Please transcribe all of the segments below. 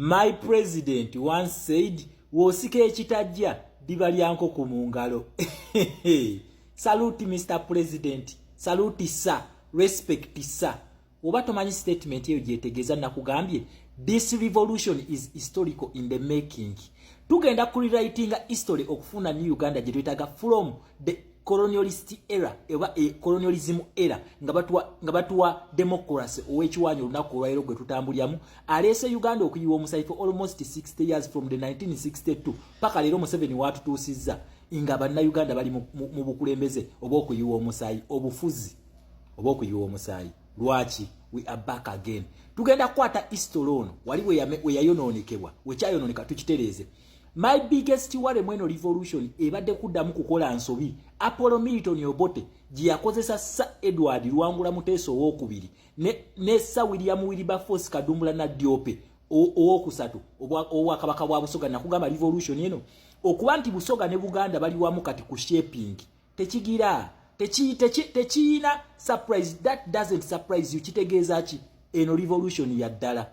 My president once said, wosika ekitajja diba lyanko ku mungalo. Salute Mr. President. Salute sir. Respect sir. Oba tomanyi statement eyo gyetegeeza nakugambye. This revolution is historical in the making. Tugenda kurewritinga history okufuna New Uganda gye twetaga from the colonialist era eba colonialism era nga batuwa democracy owekiwanyo olunaku olwairo gwe tutambulyamu alese Uganda okuyiwa omusayi for almost 60 years from the 1962 paka leero Museveni watutuusizza nga banna Uganda bali mu bukulembeze oba okuyiwa omusayi obufuzi oba okuyiwa omusayi. Lwaki? We are back again. Tugenda kwata history ono wali we yayonoonekebwa wekyayononeka tukitereeze. My biggest worry mweno revolution ebadde kuddamu kukola nsobi Apollo Milton Obote gye yakozesa Sir Edward Luwangula Muteesa owokubiri ne Sir William Wilberforce Kadumbula na Diope owokusatu obwakabaka bwa Busoga nakugamba revolution eno okuba nti Busoga ne Buganda bali wamu kati ku shaping tekigira tekiina surprise. That doesn't surprise you. Kitegeeza ki eno revolution ya ddala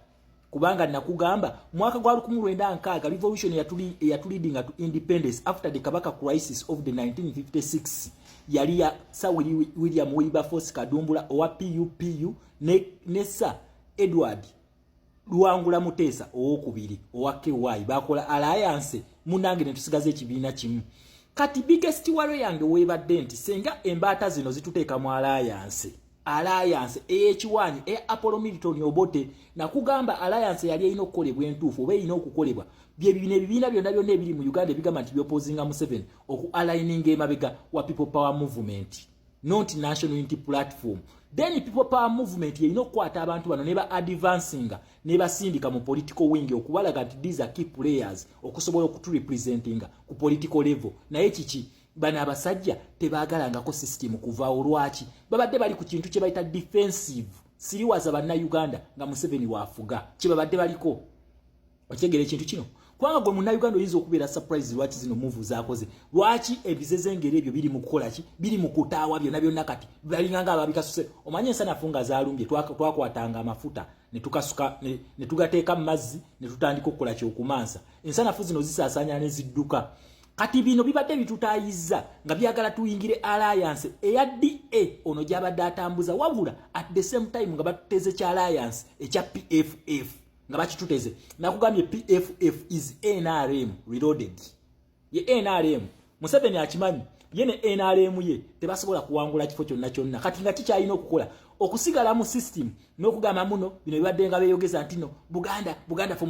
kubanga nakugamba mwaka gwa 1996 revolution yatuleading to independence after the Kabaka crisis of the 1956 yali ya Sir William Wilberforce Kadumbula owa PUPU ne Sir Edward Luwangula Muteesa owokubiri owa KY bakola alliance munange ne tusigaze ekibiina kimu. Kati biggest worry yange webadde nti senga embaata zino zituteeka mu alliance eyekiwanyi Apollo Milton Obote nakugamba alliance yali erina okukolebwa entuufu oba erina okukolebwa ebibiina byonna ebiri mu Uganda ebigamba nti byopozinga Museveni oku aligning emabega wa People Power Movement not National Unity Platform. Then People Power Movement yerina okukwata abantu bano ne ba advancing ne basindika mu political wing okubalaga nti these are key players okusobola okuturepresenting ku political level. Naye kiki bana abasajja tebaagalangako system kuva olwaki babadde bali ku kintu kye bayita defensive siriwaza banna Uganda nga Museveni waafuga kye babadde baliko. Okyegere ekintu kino kwanga gwe munna Uganda oyinza okubeera surprise lwaki zino move zaakoze lwaki ebizezengere ebyo biri mu kukola ki biri mu kutaawa byonna kati balinganga ababikasuse. Omanye ensanafu nga zalumbye twakwatanga amafuta ne tukasuka ne tugateeka mu mazzi ne tutandika okukola kyokumansa ensanafu zino zisaasanya ne zidduka. Kati bino bibadde bitutaayizza nga byagala tuyingire alliance eya DA ono gyabadde atambuza wabula at the same time nga batuteze kya alliance ekya PFF nga bakituteze. Nakugambye PFF is NRM reloaded. Ye NRM Museveni akimanyi ye ne NRM ye tebasobola kuwangula kifo kyonna kati nga kikyalina okukola okusigala mu system n'okugamba muno bino bibadde nga beeyogeza nti no Buganda for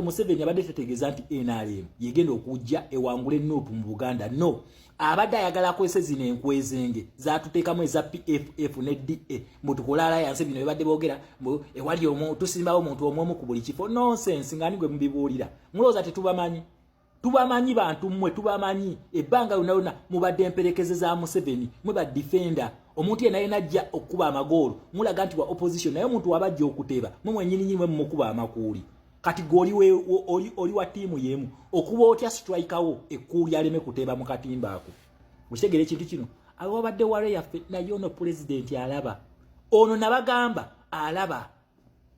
Museveni abadde tetegeeza nti NRM yegenda okujja ewangule Nuupu mu Buganda. No, abadde ayagala kwese zino enkwezenge zaatuteekamu eza PFF ne DA mutukola alliance bino bibadde boogera ewali tusimbawo omuntu omwomu ku buli kifo. Nonsense nga nigwe mubibuulira mulowooza tubamanyi bantu mmwe tubamanyi ebbanga lyonna mubadde emperekeze za Museveni mwe ba defender omuntu yena najja okuba amagoolo mulaga nti wa opposition naye omuntu wabajja okuteba mwe nnyini mwe mukuba amakuuli. Kati goli oli wa tiimu yemu okuba otya striker wo ekkuuli aleme kuteba mu katimba ako. Okitegere ekintu kino ababadde wale yaffe naye ono president alaba ono nabagamba alaba.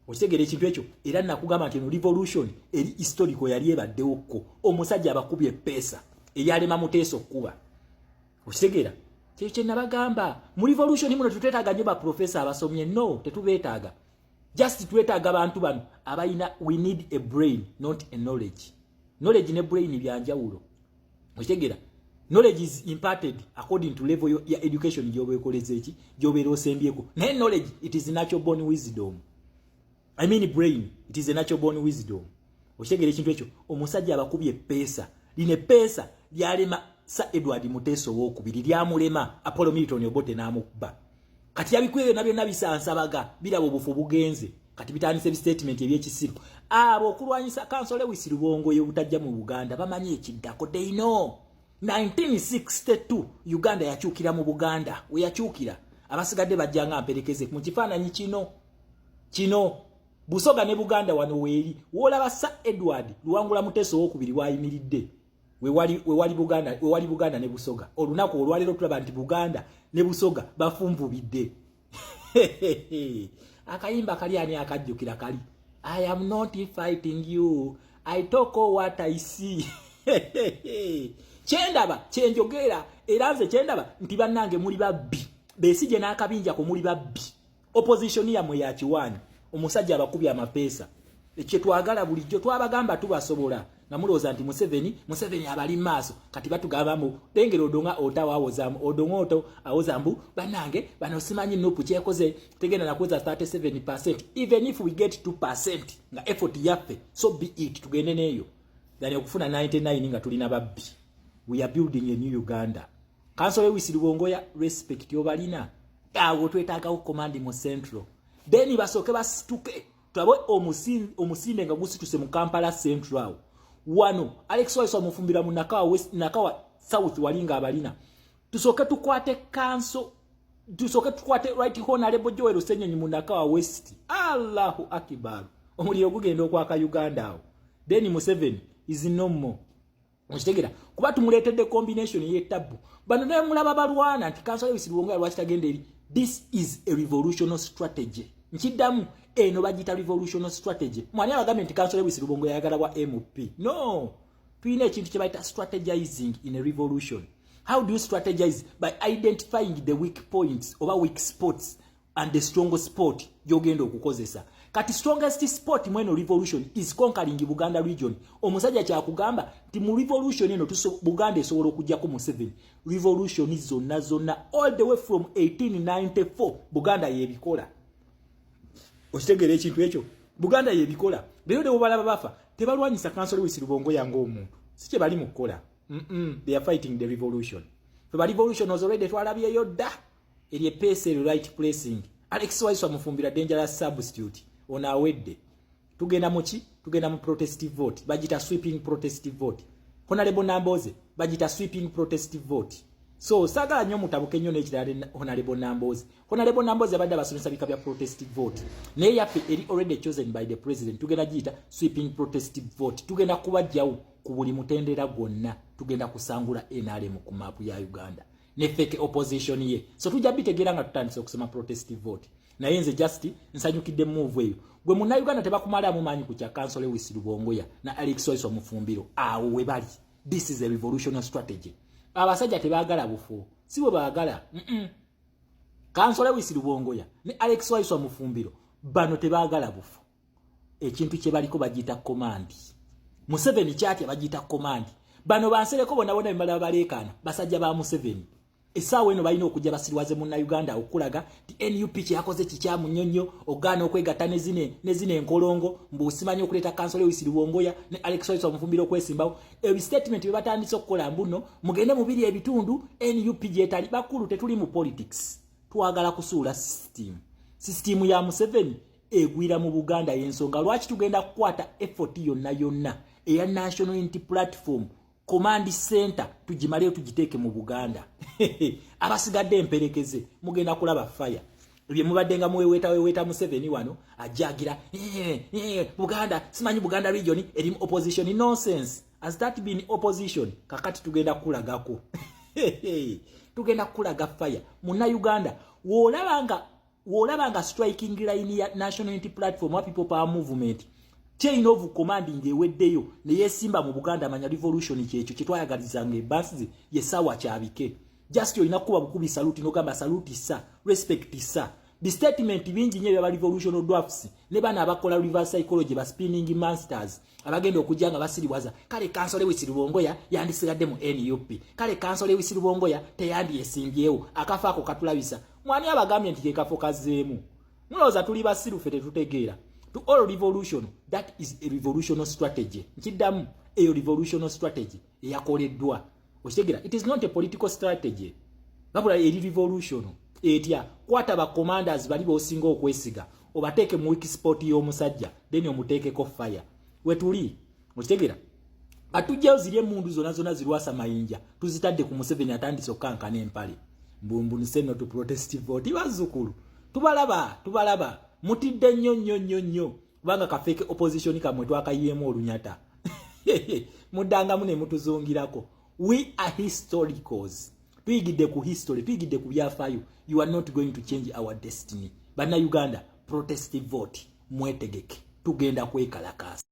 Okitegere ekintu ekyo era nakugamba nti revolution eri historical yali ebaddewokko omusajja abakubye pesa eyalema Muteesa okuba. Okitegera kye nabagamba mu revolution muno tutwetaaga nnyo ba professor abasomye. No, tetubeetaaga. Just twetaaga abantu bano abayina. We need a brain not a knowledge. Knowledge ne brain byanjawulo. Okitegera knowledge is imparted according to level ya education gyobeekoleze eki gyobeera osembyeko. Naye knowledge it is natural born wisdom. I mean brain it is a natural born wisdom. Okitegera ekintu ekyo omusajja abakubye pesa line pesa lyalema Sir Edward Muteesa owokubiri lyamulema Apollo Milton Obote n'amukuba. Kati yabikwere nabyo nabisansabaga birabo obufu bugenze kati bitandise statement ebyekisiru abo okulwanyisa kansole wisirubongo yobutajja mu Buganda bamanyi ekiddako. They know 1962 Uganda yakyukira mu Buganda we yakyukira abasigadde bajjanga amperekeze mu kifaananyi kino Busoga ne Buganda wano weeri wolaba Sir Edward Luwangula Muteesa owokubiri wayimiridde we wali Buganda ne Busoga olunaku olwalero tulaba nti Buganda ne Busoga bafumvubidde. Akayimba kali ani akajjukira kali I am not fighting you. I talk what I see. Chendaba, chenjogera, eranze chendaba, nti bannange muli babbi. Besije n'akabinja ko muli babbi. Opposition ya mwe ya kiwani. Omusajja abakubi amapeesa. Ekye twagala bulijjo twabagamba tubasobola. Namuloza nti Museveni abali maaso. Kati batugamba mu dengero odonga otawa awozamu. Odonga oto awozambu. Bannange, bano simanyi nupu kyekoze. Tegenda nakuza 37%. Even if we get 2%. Nga effort yaffe. So be it. Tugende neyo. Dani okufuna 99 nga tulina babbi. We are building a new Uganda. Kansole Wisirubongoya respect yobalina. Awo twetaaga command mu central. Then basoke basituke. Twabwe omusinde nga gusituse mu Kampala Central. Wano Alex Waiso amufumbira mu Nakawa West Nakawa South walinga abalina. Tusoke tukwate kanso. Tusoke tukwate right honorable Joel Osenyo mu Nakawa West. Allahu Akbar. Omuliro gugenda okwaka Uganda awo. Then Museveni is no more. Okitegera kuba tumuletedde combination y'etabu. Bano naye mulaba balwana nti Kansole Wisirubongoya lwaki tagenda eri. This is a revolutionary strategy. Nkidamu eno bagita revolutionary strategy. Mwani abagambye nti Kansole Wisirubongoya yagala wa MP. No. Tuyina ekintu kye bayita strategizing in a revolution. How do you strategize? By identifying the weak points over weak spots and the strongest spot gyogenda okukozesa. Kati strongest spot mweno revolution is conquering Buganda region. Omusajja kyakugamba ti mu revolution eno Buganda esobola okujjako mu 7. Revolution zonna all the way from 1894 Buganda yebikola. Okitegera ekintu ekyo. Buganda yebikola. Leero de obalaba bafa tebalwanyisa Kansole Wisirubongoya ng'omuntu. Si kye bali mu kukola. They are fighting the revolution. The revolution was already twalabyeyo dda. Eri pace right placing. Alex Waiso amufumbira dangerous substitute. Ona wedde. Tugenda muki? Tugenda mu protestive vote. Bagita sweeping protestive vote. Honorable Namboze bagita sweeping protestive vote. So sagala nnyo mutabuke nnyo n'ekirala Honorable Namboze. Honorable Namboze abadde abasomesa bika bya protestive vote. Naye yaffe eri already chosen by the president. Tugenda giyita sweeping protestive vote. Tugenda kubajjawo ku buli mutendera gwonna. Tugenda kusangula NRM ku mapu ya Uganda. Ne fake opposition ye. So tujja bitegeera nga tutandise okusoma protestive vote. Naye nze just nsanyukidde move eyo. Gwe munna Uganda tebakumala amumanyi ku kya Kansole Wisirubongoya na Alex Waiso omufumbiro. Awo we bali. This is a revolutionary strategy. Abasajja tebaagala bufo. Si bwe baagala. Kansole Wisirubongoya ne Alex Waiso omufumbiro. Bano tebaagala bufo. Ekintu kye baliko bagita command. Museveni kyatya bagita command. Bano bansereko bonna bimala baleekaana. Basajja ba Museveni. Esaawa eno balina okujja basirwaze munna Uganda okulaga ti NUP kyakoze kikyamu nnyonnyo ogaana okwegatta ne zine enkolongo mbusimanyi okuleeta Kansole Wisirubongoya ne Alex Waiso omufumbiro okwesimbawo statement bye batandise okukola mbuno mugende mubiri ebitundu NUP gyetali bakulu tetuli mu politics twagala kusuula system ya Museveni egwira mu Buganda y'ensonga lwaki tugenda kukwata effort yonna eya National Unity Platform Command Center tujimale tujiteeke mu Buganda. Abasigadde emperekeze mugenda kulaba fire. Ebye mubaddenga muweweta Museveni wano ajagira Buganda simanyi Buganda region eri opposition nonsense. Has that been opposition? Kakati tugenda kulagako. Tugenda kulaga fire. Munna Uganda wolabanga striking line ya National Unity Platform wa People Power Movement. Chain of commanding eweddeyo ne yesimba mu Buganda manya revolution kyekyo kitwayagalizanga ebasizi yesawa kyabike. Just olina kuba bukubi salute nogamba salute sa respect sa. The statement bingi nnyo bya revolution drafts ne bana abakola reverse psychology ba spinning masters abagenda okujanga basiriwaza kale Kansole Wisirubongoya yandisigadde mu NUP kale Kansole Wisirubongoya teyandi esimbyewo akafa ako katulabisa mwani abagambye nti kafo kazeemu muloza tuli basiru fete tutegeera. To all revolution, that is a revolutionary strategy. Nkidamu, a revolutionary strategy. Yakoleddwa. Okitegera, it is not a political strategy. Babula a revolution. Etya, kwata ba commanders bali bosinga okwesiga. Obateeke mu weak spot y'omusajja. Then omuteekeko fire. Wetuli. Okitegera. Atujja ziri emundu zonna zirwasa mayinja. Tuzitadde ku Museveni atandise okankana empale. Mbumbu nseno to protestive vote. Bazukulu. Tubalaba. Mutidde nnyo banga kafeke opposition kamwe twakayiyemu olunyata. Mudanga mune mutuzungirako. We are historicals. Tuyigidde ku history, tuyigidde ku byafaayo. You are not going to change our destiny. Bana Uganda, protestive vote. Mwetegeke. tugenda kwekalakaasa.